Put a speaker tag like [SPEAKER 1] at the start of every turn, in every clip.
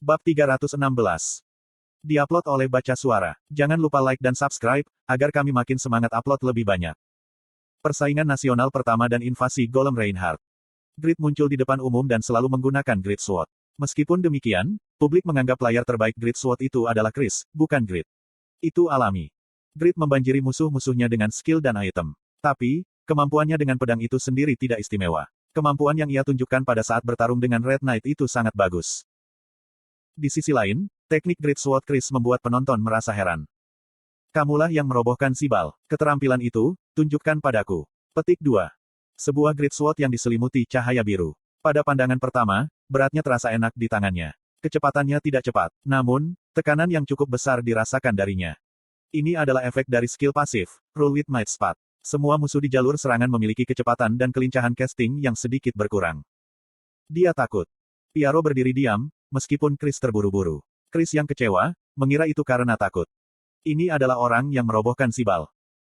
[SPEAKER 1] Bab 316. Diupload oleh Baca Suara. Jangan lupa like dan subscribe, agar kami makin semangat upload lebih banyak. Persaingan nasional pertama dan invasi Golem Reinhardt. Grid muncul di depan umum dan selalu menggunakan Grid Sword. Meskipun demikian, publik menganggap player terbaik Grid Sword itu adalah Chris, bukan Grid. Itu alami. Grid membanjiri musuh-musuhnya dengan skill dan item. Tapi, kemampuannya dengan pedang itu sendiri tidak istimewa. Kemampuan yang ia tunjukkan pada saat bertarung dengan Red Knight itu sangat bagus. Di sisi lain, teknik Grid Sword Chris membuat penonton merasa heran. Kamulah yang merobohkan Zibal. Keterampilan itu, tunjukkan padaku. Petik 2. Sebuah Grid Sword yang diselimuti cahaya biru. Pada pandangan pertama, beratnya terasa enak di tangannya. Kecepatannya tidak cepat, namun, tekanan yang cukup besar dirasakan darinya. Ini adalah efek dari skill pasif, Rule with Might Spot. Semua musuh di jalur serangan memiliki kecepatan dan kelincahan casting yang sedikit berkurang. Dia takut. Piaro berdiri diam, meskipun Chris terburu-buru. Chris yang kecewa, mengira itu karena takut. Ini adalah orang yang merobohkan Zibal.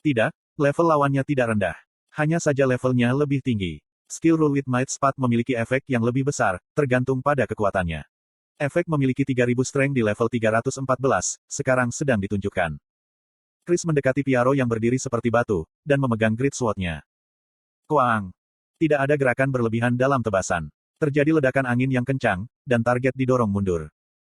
[SPEAKER 1] Tidak, level lawannya tidak rendah. Hanya saja levelnya lebih tinggi. Skill Rule with Might Spot memiliki efek yang lebih besar, tergantung pada kekuatannya. Efek memiliki 3000 strength di level 314, sekarang sedang ditunjukkan. Chris mendekati Piaro yang berdiri seperti batu, dan memegang Grid Sword-nya. Koang! Tidak ada gerakan berlebihan dalam tebasan. Terjadi ledakan angin yang kencang, dan target didorong mundur.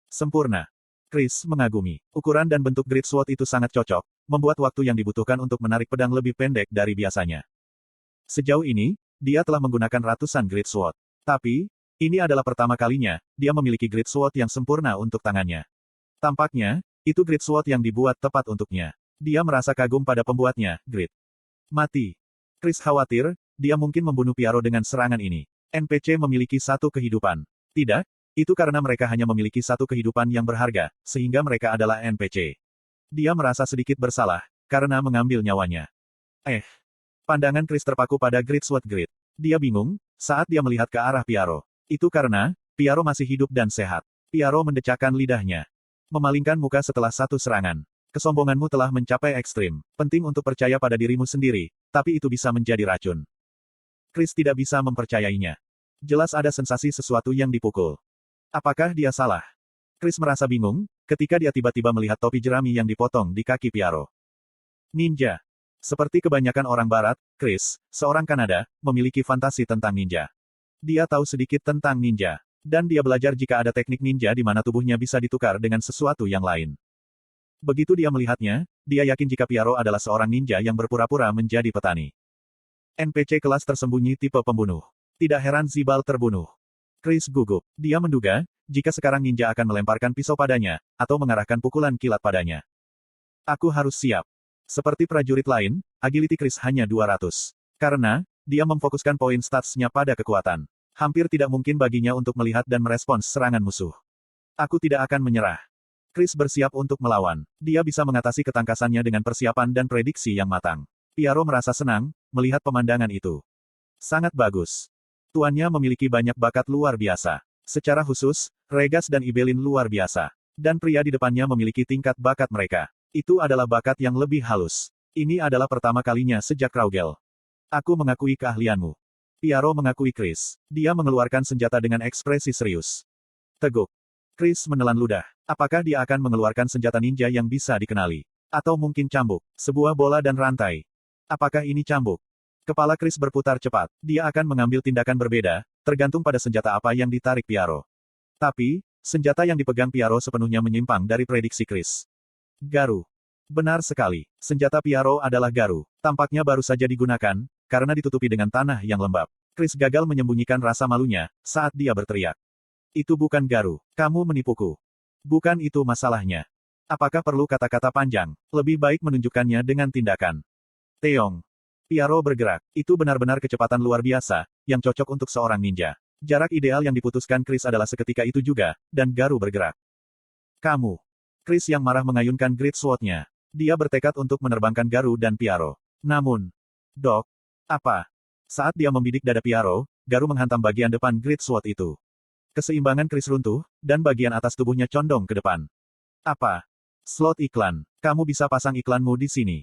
[SPEAKER 1] Sempurna. Chris mengagumi. Ukuran dan bentuk Grid Sword itu sangat cocok, membuat waktu yang dibutuhkan untuk menarik pedang lebih pendek dari biasanya. Sejauh ini, dia telah menggunakan ratusan Grid Sword. Tapi, ini adalah pertama kalinya, dia memiliki Grid Sword yang sempurna untuk tangannya. Tampaknya, itu Grid Sword yang dibuat tepat untuknya. Dia merasa kagum pada pembuatnya, Grid. Mati. Chris khawatir, dia mungkin membunuh Piaro dengan serangan ini. NPC memiliki satu kehidupan. Tidak, itu karena mereka hanya memiliki satu kehidupan yang berharga, sehingga mereka adalah NPC. Dia merasa sedikit bersalah, karena mengambil nyawanya. Pandangan Chris terpaku pada Grid Sword Grid. Dia bingung, saat dia melihat ke arah Piaro. Itu karena, Piaro masih hidup dan sehat. Piaro mendecakkan lidahnya. Memalingkan muka setelah satu serangan. Kesombonganmu telah mencapai ekstrim. Penting untuk percaya pada dirimu sendiri, tapi itu bisa menjadi racun. Chris tidak bisa mempercayainya. Jelas ada sensasi sesuatu yang dipukul. Apakah dia salah? Chris merasa bingung, ketika dia tiba-tiba melihat topi jerami yang dipotong di kaki Piaro. Ninja. Seperti kebanyakan orang barat, Chris, seorang Kanada, memiliki fantasi tentang ninja. Dia tahu sedikit tentang ninja. Dan dia belajar jika ada teknik ninja di mana tubuhnya bisa ditukar dengan sesuatu yang lain. Begitu dia melihatnya, dia yakin jika Piaro adalah seorang ninja yang berpura-pura menjadi petani. NPC kelas tersembunyi tipe pembunuh. Tidak heran Zibal terbunuh. Chris gugup. Dia menduga, jika sekarang ninja akan melemparkan pisau padanya, atau mengarahkan pukulan kilat padanya. Aku harus siap. Seperti prajurit lain, agility Chris hanya 200. Karena, dia memfokuskan poin statsnya pada kekuatan. Hampir tidak mungkin baginya untuk melihat dan merespons serangan musuh. Aku tidak akan menyerah. Chris bersiap untuk melawan. Dia bisa mengatasi ketangkasannya dengan persiapan dan prediksi yang matang. Piaro merasa senang, melihat pemandangan itu. Sangat bagus. Tuannya memiliki banyak bakat luar biasa. Secara khusus, Regas dan Ibelin luar biasa. Dan pria di depannya memiliki tingkat bakat mereka. Itu adalah bakat yang lebih halus. Ini adalah pertama kalinya sejak Raugel. Aku mengakui keahlianmu. Piaro mengakui Chris. Dia mengeluarkan senjata dengan ekspresi serius. Teguk. Chris menelan ludah. Apakah dia akan mengeluarkan senjata ninja yang bisa dikenali? Atau mungkin cambuk? Sebuah bola dan rantai. Apakah ini cambuk? Kepala Chris berputar cepat. Dia akan mengambil tindakan berbeda, tergantung pada senjata apa yang ditarik Piaro. Tapi, senjata yang dipegang Piaro sepenuhnya menyimpang dari prediksi Chris. Garu. Benar sekali. Senjata Piaro adalah garu. Tampaknya baru saja digunakan, karena ditutupi dengan tanah yang lembab. Chris gagal menyembunyikan rasa malunya, saat dia berteriak. Itu bukan garu. Kamu menipuku. Bukan itu masalahnya. Apakah perlu kata-kata panjang? Lebih baik menunjukkannya dengan tindakan. Teong. Piaro bergerak. Itu benar-benar kecepatan luar biasa, yang cocok untuk seorang ninja. Jarak ideal yang diputuskan Chris adalah seketika itu juga, dan garu bergerak. Kamu. Chris yang marah mengayunkan Grid Sword-nya. Dia bertekad untuk menerbangkan garu dan Piaro. Namun, Dok. Apa? Saat dia membidik dada Piaro, garu menghantam bagian depan Grid Sword itu. Keseimbangan Chris runtuh, dan bagian atas tubuhnya condong ke depan. Apa? Slot iklan. Kamu bisa pasang iklanmu di sini.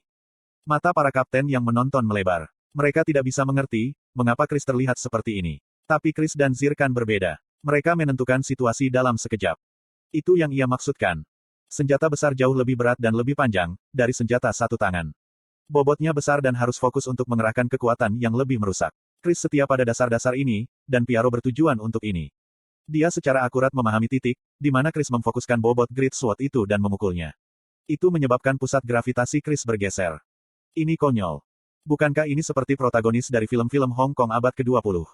[SPEAKER 1] Mata para kapten yang menonton melebar. Mereka tidak bisa mengerti, mengapa Chris terlihat seperti ini. Tapi Chris dan Zirkan berbeda. Mereka menentukan situasi dalam sekejap. Itu yang ia maksudkan. Senjata besar jauh lebih berat dan lebih panjang, dari senjata satu tangan. Bobotnya besar dan harus fokus untuk mengerahkan kekuatan yang lebih merusak. Chris setia pada dasar-dasar ini, dan Piaro bertujuan untuk ini. Dia secara akurat memahami titik, di mana Chris memfokuskan bobot Great Sword itu dan memukulnya. Itu menyebabkan pusat gravitasi Chris bergeser. Ini konyol. Bukankah ini seperti protagonis dari film-film Hong Kong abad ke-20?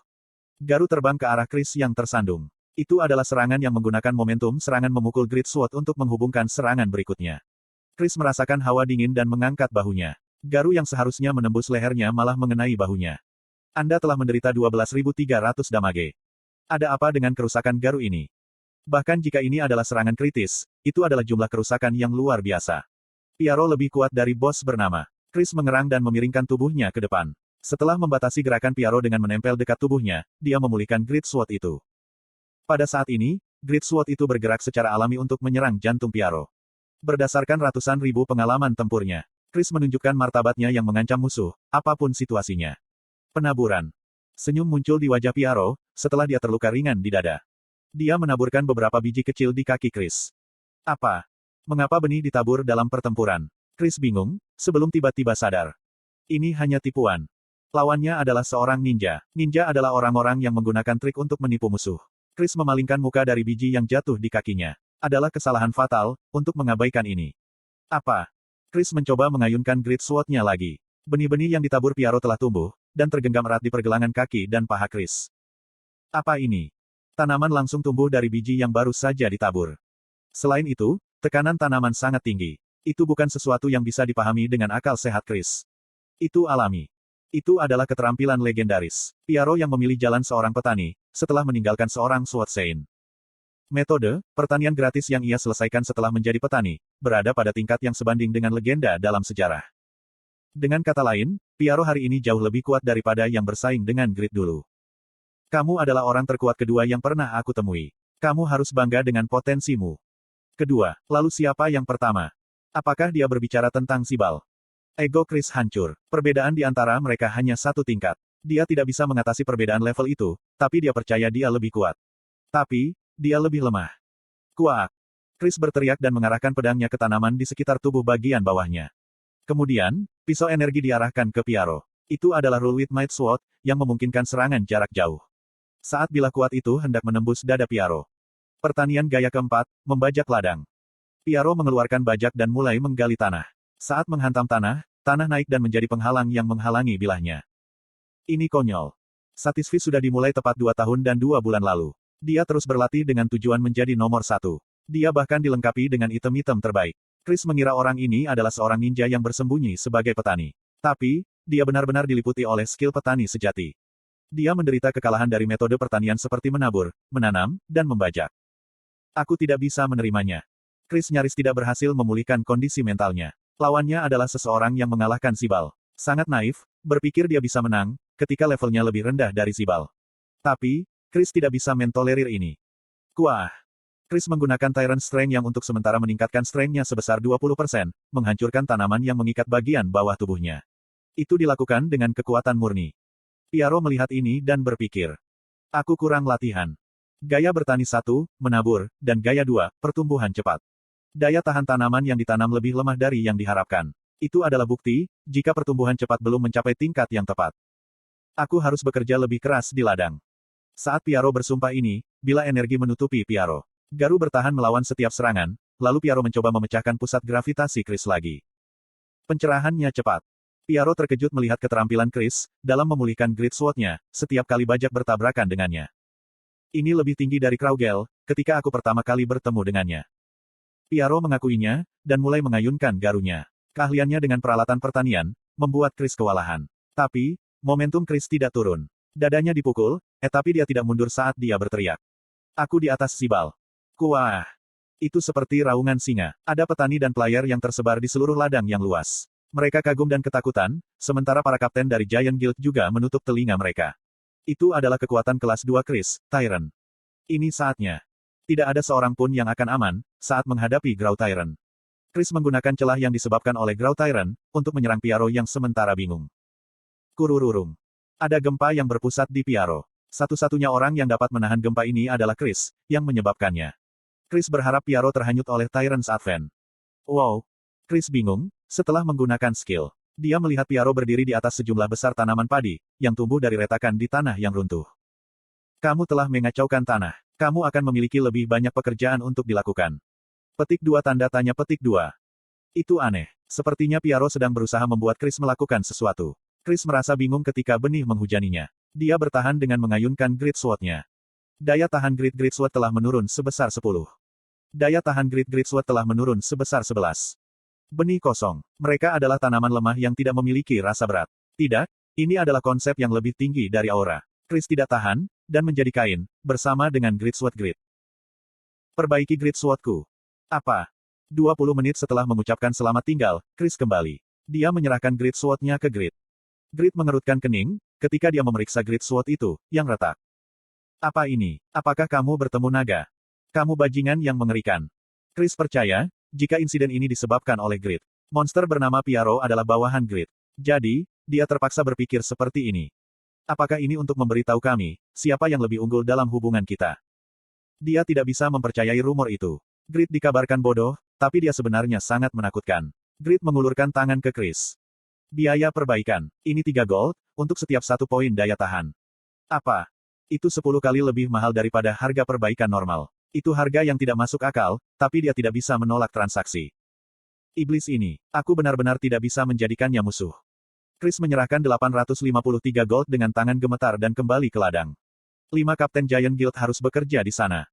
[SPEAKER 1] Garu terbang ke arah Chris yang tersandung. Itu adalah serangan yang menggunakan momentum serangan memukul Great Sword untuk menghubungkan serangan berikutnya. Chris merasakan hawa dingin dan mengangkat bahunya. Garu yang seharusnya menembus lehernya malah mengenai bahunya. Anda telah menderita 12.300 damage. Ada apa dengan kerusakan Garu ini? Bahkan jika ini adalah serangan kritis, itu adalah jumlah kerusakan yang luar biasa. Piaro lebih kuat dari bos bernama. Chris mengerang dan memiringkan tubuhnya ke depan. Setelah membatasi gerakan Piaro dengan menempel dekat tubuhnya, dia memulihkan Great Sword itu. Pada saat ini, Great Sword itu bergerak secara alami untuk menyerang jantung Piaro. Berdasarkan ratusan ribu pengalaman tempurnya, Chris menunjukkan martabatnya yang mengancam musuh, apapun situasinya. Penaburan. Senyum muncul di wajah Piaro, setelah dia terluka ringan di dada. Dia menaburkan beberapa biji kecil di kaki Chris. Apa? Mengapa benih ditabur dalam pertempuran? Chris bingung, sebelum tiba-tiba sadar. Ini hanya tipuan. Lawannya adalah seorang ninja. Ninja adalah orang-orang yang menggunakan trik untuk menipu musuh. Chris memalingkan muka dari biji yang jatuh di kakinya. Adalah kesalahan fatal, untuk mengabaikan ini. Apa? Chris mencoba mengayunkan Great Sword-nya lagi. Benih-benih yang ditabur Piaro telah tumbuh, dan tergenggam erat di pergelangan kaki dan paha Chris. Apa ini? Tanaman langsung tumbuh dari biji yang baru saja ditabur. Selain itu, tekanan tanaman sangat tinggi. Itu bukan sesuatu yang bisa dipahami dengan akal sehat Chris. Itu alami. Itu adalah keterampilan legendaris. Piaro yang memilih jalan seorang petani, setelah meninggalkan seorang Sword Saint. Metode, pertanian gratis yang ia selesaikan setelah menjadi petani, berada pada tingkat yang sebanding dengan legenda dalam sejarah. Dengan kata lain, Piaro hari ini jauh lebih kuat daripada yang bersaing dengan Grid dulu. Kamu adalah orang terkuat kedua yang pernah aku temui. Kamu harus bangga dengan potensimu. Kedua, lalu siapa yang pertama? Apakah dia berbicara tentang Sibal? Ego Chris hancur. Perbedaan di antara mereka hanya satu tingkat. Dia tidak bisa mengatasi perbedaan level itu, tapi dia percaya dia lebih kuat. Tapi, dia lebih lemah. Kuak. Chris berteriak dan mengarahkan pedangnya ke tanaman di sekitar tubuh bagian bawahnya. Kemudian, pisau energi diarahkan ke Piaro. Itu adalah Rule with Might Sword, yang memungkinkan serangan jarak jauh. Saat bilah kuat itu hendak menembus dada Piaro. Pertanian gaya keempat, membajak ladang. Piaro mengeluarkan bajak dan mulai menggali tanah. Saat menghantam tanah, tanah naik dan menjadi penghalang yang menghalangi bilahnya. Ini konyol. Satisfi sudah dimulai tepat 2 tahun dan 2 bulan lalu. Dia terus berlatih dengan tujuan menjadi nomor 1. Dia bahkan dilengkapi dengan item-item terbaik. Chris mengira orang ini adalah seorang ninja yang bersembunyi sebagai petani. Tapi, dia benar-benar diliputi oleh skill petani sejati. Dia menderita kekalahan dari metode pertanian seperti menabur, menanam, dan membajak. Aku tidak bisa menerimanya. Chris nyaris tidak berhasil memulihkan kondisi mentalnya. Lawannya adalah seseorang yang mengalahkan Sibal. Sangat naif, berpikir dia bisa menang, ketika levelnya lebih rendah dari Sibal. Tapi, Chris tidak bisa mentolerir ini. Kuah. Chris menggunakan Tyrant Strength yang untuk sementara meningkatkan strength-nya sebesar 20%, menghancurkan tanaman yang mengikat bagian bawah tubuhnya. Itu dilakukan dengan kekuatan murni. Piaro melihat ini dan berpikir. Aku kurang latihan. Gaya bertani 1, menabur, dan gaya 2, pertumbuhan cepat. Daya tahan tanaman yang ditanam lebih lemah dari yang diharapkan. Itu adalah bukti, jika pertumbuhan cepat belum mencapai tingkat yang tepat. Aku harus bekerja lebih keras di ladang. Saat Piaro bersumpah ini, bila energi menutupi Piaro. Garu bertahan melawan setiap serangan, lalu Piaro mencoba memecahkan pusat gravitasi Chris lagi. Pencerahannya cepat. Piaro terkejut melihat keterampilan Chris, dalam memulihkan Great Sword-nya, setiap kali bajak bertabrakan dengannya. Ini lebih tinggi dari Kraugel, ketika aku pertama kali bertemu dengannya. Piaro mengakuinya, dan mulai mengayunkan garunya. Keahliannya dengan peralatan pertanian, membuat Chris kewalahan. Tapi, momentum Chris tidak turun. Dadanya dipukul, tapi dia tidak mundur saat dia berteriak. Aku di atas Sibal. Kuah. Itu seperti raungan singa. Ada petani dan player yang tersebar di seluruh ladang yang luas. Mereka kagum dan ketakutan, sementara para kapten dari Giant Guild juga menutup telinga mereka. Itu adalah kekuatan kelas 2 Chris, Tyrant. Ini saatnya. Tidak ada seorang pun yang akan aman, saat menghadapi Grau Tyrant. Chris menggunakan celah yang disebabkan oleh Grau Tyrant, untuk menyerang Piaro yang sementara bingung. Kurururung. Ada gempa yang berpusat di Piaro. Satu-satunya orang yang dapat menahan gempa ini adalah Chris, yang menyebabkannya. Chris berharap Piaro terhanyut oleh Tyrant's Advent. Wow. Chris bingung, setelah menggunakan skill. Dia melihat Piaro berdiri di atas sejumlah besar tanaman padi, yang tumbuh dari retakan di tanah yang runtuh. Kamu telah mengacaukan tanah. Kamu akan memiliki lebih banyak pekerjaan untuk dilakukan. Petik 2 tanda tanya petik 2. Itu aneh. Sepertinya Piaro sedang berusaha membuat Chris melakukan sesuatu. Chris merasa bingung ketika benih menghujaninya. Dia bertahan dengan mengayunkan Great Sword-nya. Daya tahan Great Sword telah menurun sebesar 10. Daya tahan Great Sword telah menurun sebesar 11. Benih kosong. Mereka adalah tanaman lemah yang tidak memiliki rasa berat. Tidak, ini adalah konsep yang lebih tinggi dari aura. Chris tidak tahan, dan menjadi kain, bersama dengan Great Sword Grid. Perbaiki Great Sword-ku. Apa? 20 menit setelah mengucapkan selamat tinggal, Chris kembali. Dia menyerahkan Great Sword-nya ke Grid. Grid mengerutkan kening, ketika dia memeriksa Great Sword itu, yang retak. Apa ini? Apakah kamu bertemu naga? Kamu bajingan yang mengerikan. Chris percaya, jika insiden ini disebabkan oleh Grid. Monster bernama Piaro adalah bawahan Grid. Jadi, dia terpaksa berpikir seperti ini. Apakah ini untuk memberitahu kami, siapa yang lebih unggul dalam hubungan kita? Dia tidak bisa mempercayai rumor itu. Grid dikabarkan bodoh, tapi dia sebenarnya sangat menakutkan. Grid mengulurkan tangan ke Chris. Biaya perbaikan. Ini 3 gold, untuk setiap 1 poin daya tahan. Apa? Itu 10 kali lebih mahal daripada harga perbaikan normal. Itu harga yang tidak masuk akal, tapi dia tidak bisa menolak transaksi. Iblis ini, aku benar-benar tidak bisa menjadikannya musuh. Chris menyerahkan 853 gold dengan tangan gemetar dan kembali ke ladang. 5 Kapten Giant Guild harus bekerja di sana.